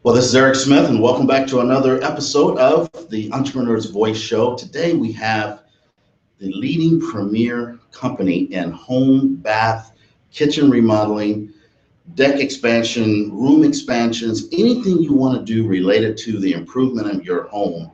Well, this is Eric Smith, and welcome back to another episode of the Entrepreneur's Voice Show. Today we have the leading premier company in home, bath, kitchen remodeling, deck expansion, room expansions, anything you want to do related to the improvement of your home,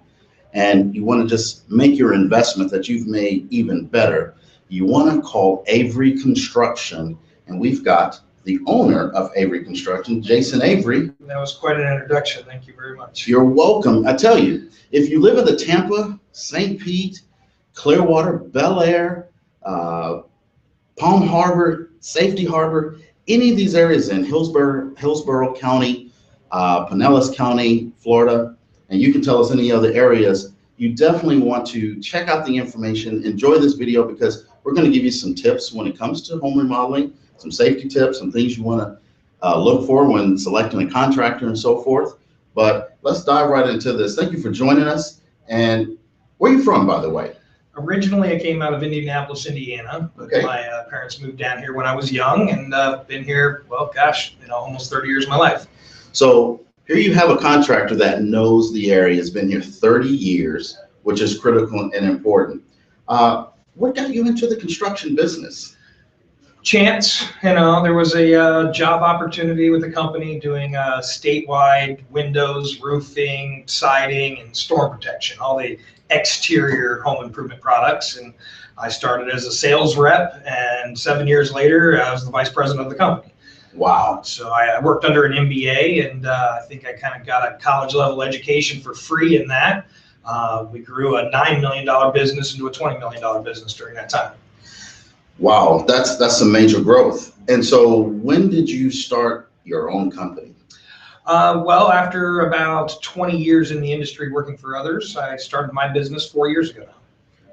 and you want to just make your investment that you've made even better. You want to call Avery Construction, and we've got the owner of Avery Construction, Jason Avery. That was quite an introduction. Thank you very much. You're welcome. I tell you, if you live in the Tampa, St. Pete, Clearwater, Bel Air, Palm Harbor, Safety Harbor, any of these areas in Hillsborough County, Pinellas County, Florida, and you can tell us any other areas, you definitely want to check out the information. Enjoy this video because we're going to give you some tips when it comes to home remodeling, some safety tips, some things you want to look for when selecting a contractor and so forth. But let's dive right into this. Thank you for joining us. And where are you from, by the way? Originally, I came out of Indianapolis, Indiana. Okay. My parents moved down here when I was young, and been here, well, gosh, almost 30 years of my life. So here you have a contractor that knows the area, has been here 30 years, which is critical and important. What got you into the construction business? Chance, there was a job opportunity with a company doing statewide windows, roofing, siding, and storm protection, all the exterior home improvement products. And I started as a sales rep, and 7 years later, I was the vice president of the company. Wow. So I worked under an MBA, and I think I kind of got a college level education for free in that. We grew a $9 million business into a $20 million business during that time. Wow, that's some major growth. And so when did you start your own company? Well, after about 20 years in the industry working for others, I started my business 4 years ago now.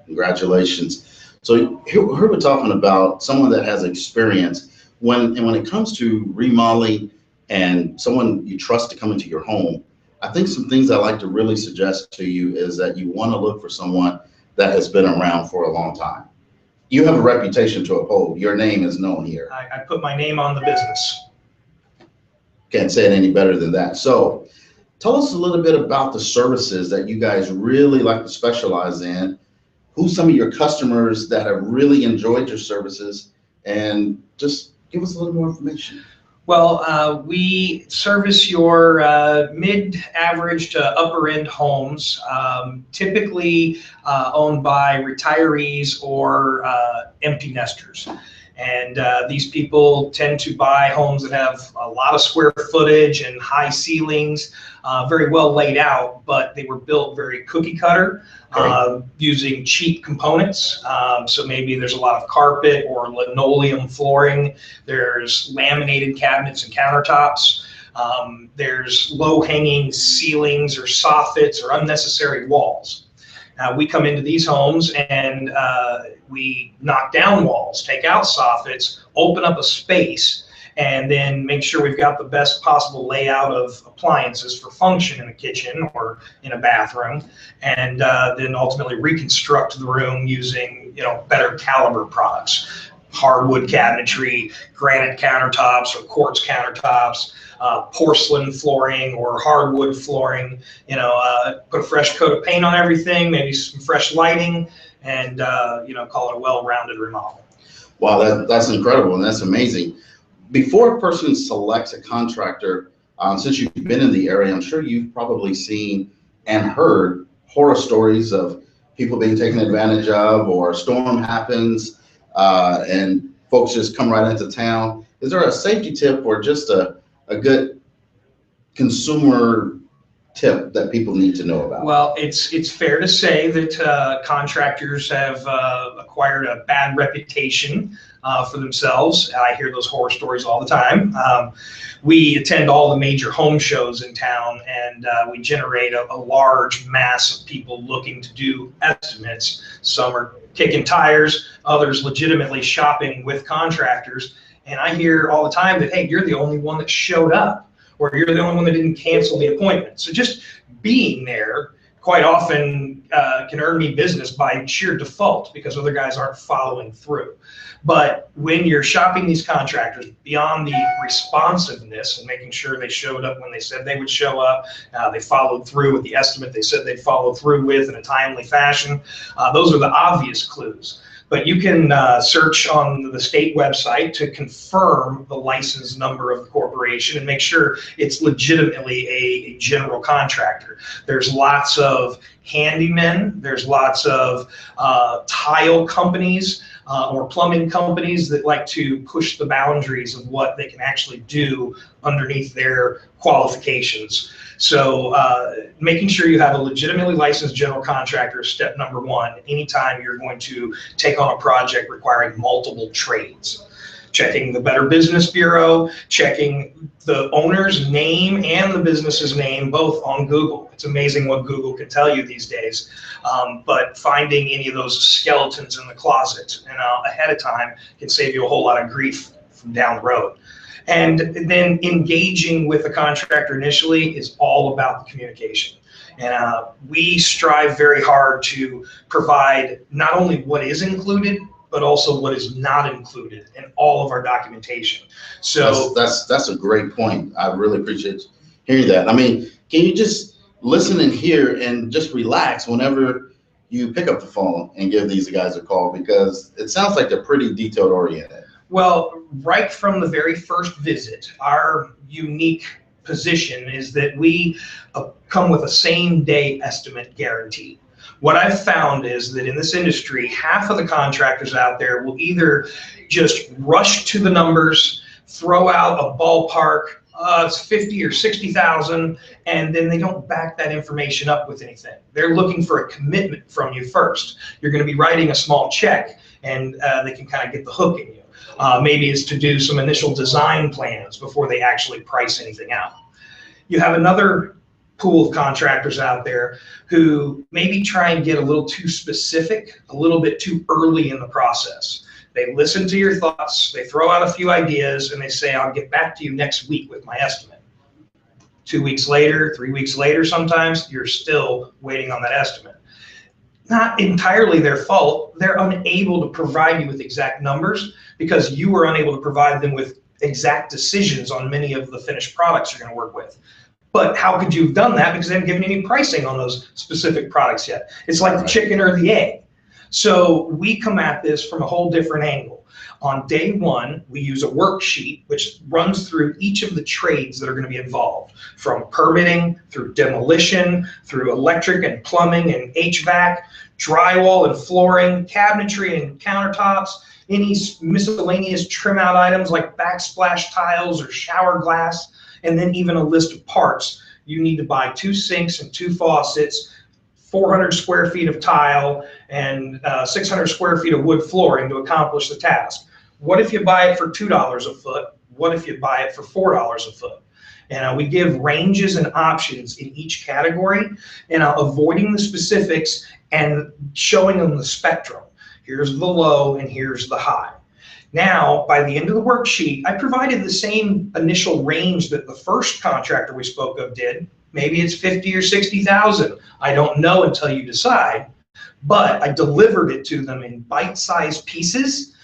Congratulations. So here we're talking about someone that has experience when it comes to remodeling and someone you trust to come into your home. I think some things I like to really suggest to you is that you want to look for someone that has been around for a long time. You have a reputation to uphold. Your name is known here. I put my name on the business. Can't say it any better than that. So tell us a little bit about the services that you guys really like to specialize in. Who's some of your customers that have really enjoyed your services? And just give us a little more information. Well, we service your mid-average to upper-end homes, typically owned by retirees or empty nesters. And these people tend to buy homes that have a lot of square footage and high ceilings, very well laid out, but they were built very cookie cutter, using cheap components. So maybe there's a lot of carpet or linoleum flooring. There's laminated cabinets and countertops. There's low-hanging ceilings or soffits or unnecessary walls. We come into these homes and we knock down walls, take out soffits, open up a space, and then make sure we've got the best possible layout of appliances for function in a kitchen or in a bathroom, and then ultimately reconstruct the room using better caliber products. Hardwood cabinetry, granite countertops or quartz countertops, porcelain flooring or hardwood flooring, put a fresh coat of paint on everything, maybe some fresh lighting, and call it a well-rounded remodel. Wow, that's incredible and that's amazing. Before a person selects a contractor, since you've been in the area, I'm sure you've probably seen and heard horror stories of people being taken advantage of, or a storm happens and folks just come right into town. Is there a safety tip or just a good consumer tip that people need to know about? Well, it's fair to say that contractors have acquired a bad reputation for themselves. I hear those horror stories all the time. We attend all the major home shows in town, and we generate a large mass of people looking to do estimates. Some are kicking tires, others legitimately shopping with contractors. And I hear all the time that, hey, you're the only one that showed up, or you're the only one that didn't cancel the appointment. So just being there quite often can earn me business by sheer default because other guys aren't following through. But when you're shopping these contractors beyond the responsiveness and making sure they showed up when they said they would show up, they followed through with the estimate they said they'd follow through with in a timely fashion, those are the obvious clues. But you can search on the state website to confirm the license number of the corporation and make sure it's legitimately a general contractor. There's lots of handymen, there's lots of tile companies or plumbing companies that like to push the boundaries of what they can actually do underneath their qualifications. So making sure you have a legitimately licensed general contractor is step number one anytime you're going to take on a project requiring multiple trades. Checking the Better Business Bureau, checking the owner's name and the business's name, both on Google. It's amazing what Google can tell you these days. But finding any of those skeletons in the closet and ahead of time can save you a whole lot of grief from down the road. And then engaging with the contractor initially is all about the communication. And we strive very hard to provide not only what is included, but also what is not included in all of our documentation. So that's a great point. I really appreciate hearing that. I mean, can you just listen and hear and just relax whenever you pick up the phone and give these guys a call, because it sounds like they're pretty detailed oriented. Well, right from the very first visit, our unique position is that we come with a same day estimate guarantee. What I've found is that in this industry, half of the contractors out there will either just rush to the numbers, throw out a ballpark, it's 50 or 60,000, and then they don't back that information up with anything. They're looking for a commitment from you first. You're going to be writing a small check, and they can kind of get the hook in you. Maybe it's to do some initial design plans before they actually price anything out. You have another pool of contractors out there who maybe try and get a little too specific, a little bit too early in the process. They listen to your thoughts, they throw out a few ideas, and they say, I'll get back to you next week with my estimate. 2 weeks later, 3 weeks later, sometimes you're still waiting on that estimate. Not entirely their fault. They're unable to provide you with exact numbers because you were unable to provide them with exact decisions on many of the finished products you're going to work with. But how could you have done that? Because they haven't given you any pricing on those specific products yet. It's like the chicken or the egg. So we come at this from a whole different angle. On day one, we use a worksheet which runs through each of the trades that are going to be involved, from permitting, through demolition, through electric and plumbing and HVAC, drywall and flooring, cabinetry and countertops, any miscellaneous trim out items like backsplash tiles or shower glass, and then even a list of parts. You need to buy 2 sinks and 2 faucets, 400 square feet of tile, and 600 square feet of wood flooring to accomplish the task. What if you buy it for $2 a foot? What if you buy it for $4 a foot? And we give ranges and options in each category, and avoiding the specifics and showing them the spectrum. Here's the low and here's the high. Now, by the end of the worksheet, I provided the same initial range that the first contractor we spoke of did. Maybe it's 50 or 60,000. I don't know until you decide, but I delivered it to them in bite-sized pieces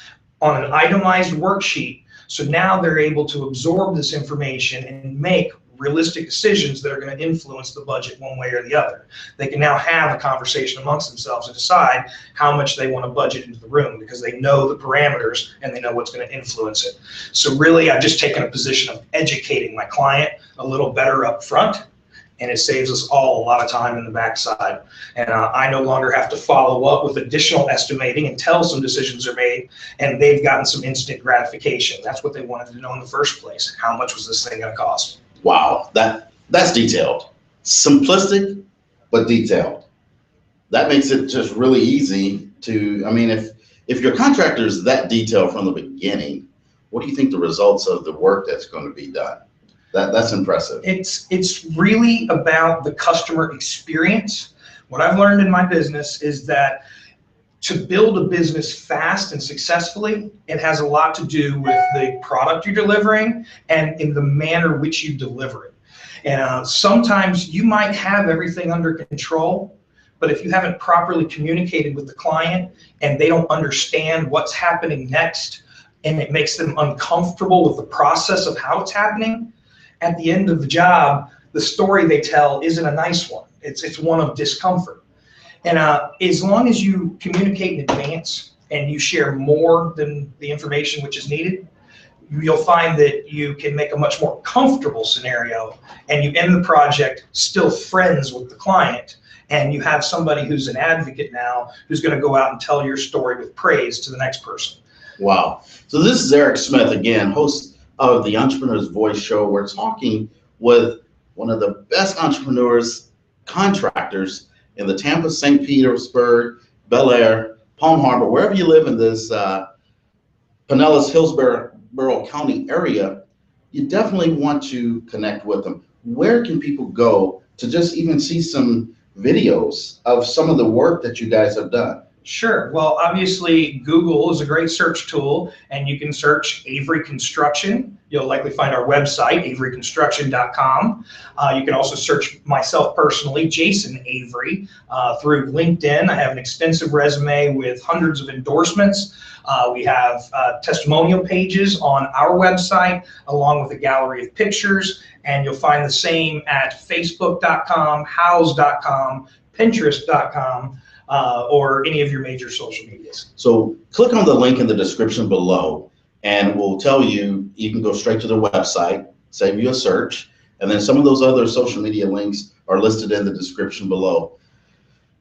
on an itemized worksheet. So now they're able to absorb this information and make realistic decisions that are going to influence the budget one way or the other. They can now have a conversation amongst themselves and decide how much they want to budget into the room because they know the parameters and they know what's going to influence it. So really, I've just taken a position of educating my client a little better up front, and it saves us all a lot of time in the backside. And I no longer have to follow up with additional estimating until some decisions are made and they've gotten some instant gratification. That's what they wanted to know in the first place. How much was this thing going to cost? Wow, that's detailed. Simplistic, but detailed. That makes it just really easy to, I mean, if your contractor is that detailed from the beginning, what do you think the results of the work that's going to be done? That's impressive. It's really about the customer experience. What I've learned in my business is that to build a business fast and successfully, it has a lot to do with the product you're delivering and in the manner which you deliver it. And sometimes you might have everything under control, but if you haven't properly communicated with the client and they don't understand what's happening next, and it makes them uncomfortable with the process of how it's happening, at the end of the job, the story they tell isn't a nice one. It's one of discomfort. And as long as you communicate in advance and you share more than the information which is needed, you'll find that you can make a much more comfortable scenario, and you end the project still friends with the client, and you have somebody who's an advocate now who's going to go out and tell your story with praise to the next person. Wow. So this is Eric Smith again, host of the Entrepreneur's Voice Show. We're talking with one of the best entrepreneurs, contractors in the Tampa, St. Petersburg, Bel Air, Palm Harbor, wherever you live in this Pinellas, Hillsborough County area. You definitely want to connect with them. Where can people go to just even see some videos of some of the work that you guys have done? Sure. Well, obviously, Google is a great search tool, and you can search Avery Construction. You'll likely find our website, averyconstruction.com. You can also search myself personally, Jason Avery, through LinkedIn. I have an extensive resume with hundreds of endorsements. We have testimonial pages on our website, along with a gallery of pictures, and you'll find the same at facebook.com, house.com, pinterest.com, or any of your major social medias. So click on the link in the description below, and we'll tell you, you can go straight to the website, save you a search, and then some of those other social media links are listed in the description below.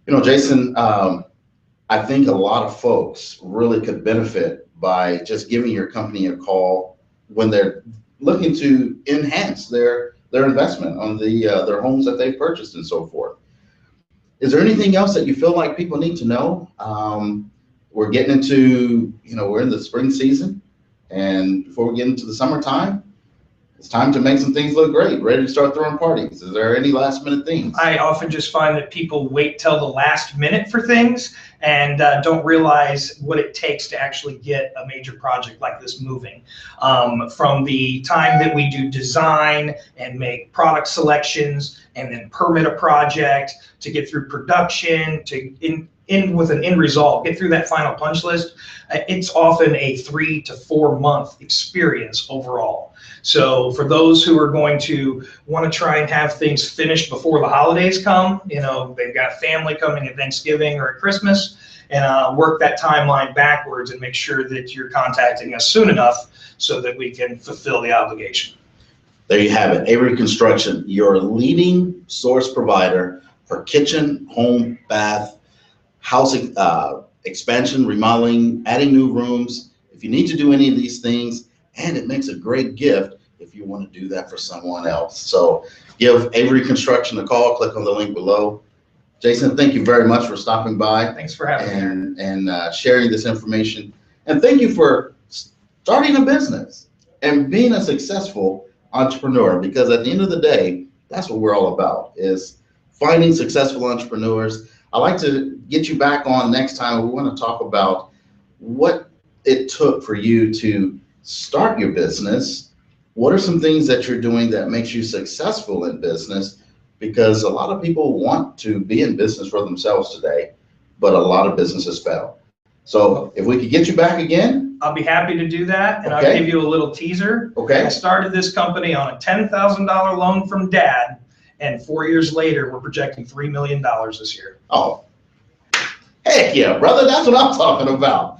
You know, Jason, I think a lot of folks really could benefit by just giving your company a call when they're looking to enhance their investment on their homes that they've purchased and so forth. Is there anything else that you feel like people need to know? We're getting into, we're in the spring season, and before we get into the summertime, it's time to make some things look great, ready to start throwing parties. Is there any last minute things? I often just find that people wait till the last minute for things and don't realize what it takes to actually get a major project like this moving. From the time that we do design and make product selections and then permit a project, to get through production, to in with an end result, get through that final punch list, it's often a 3 to 4 month experience overall. So for those who are going to want to try and have things finished before the holidays come, they've got family coming at Thanksgiving or at Christmas, and work that timeline backwards and make sure that you're contacting us soon enough so that we can fulfill the obligation. There you have it. Avery Construction, your leading source provider for kitchen, home, bath, house expansion, remodeling, adding new rooms. If you need to do any of these things, and it makes a great gift if you want to do that for someone else. So give Avery Construction a call, click on the link below. Jason, thank you very much for stopping by. Thanks for having me. And sharing this information. And thank you for starting a business and being a successful entrepreneur, because at the end of the day, that's what we're all about, is finding successful entrepreneurs. I'd like to get you back on next time. We want to talk about what it took for you to start your business. What are some things that you're doing that makes you successful in business? Because a lot of people want to be in business for themselves today, but a lot of businesses fail. So if we could get you back again. I'll be happy to do that, and okay. I'll give you a little teaser. Okay. I started this company on a $10,000 loan from Dad, and 4 years later, we're projecting $3 million this year. Oh, heck yeah, brother, that's what I'm talking about.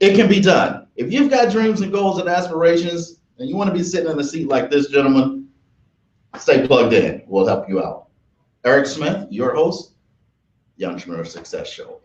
It can be done. If you've got dreams and goals and aspirations, and you want to be sitting in a seat like this gentleman, stay plugged in. We'll help you out. Eric Smith, your host, the Entrepreneur Success Show.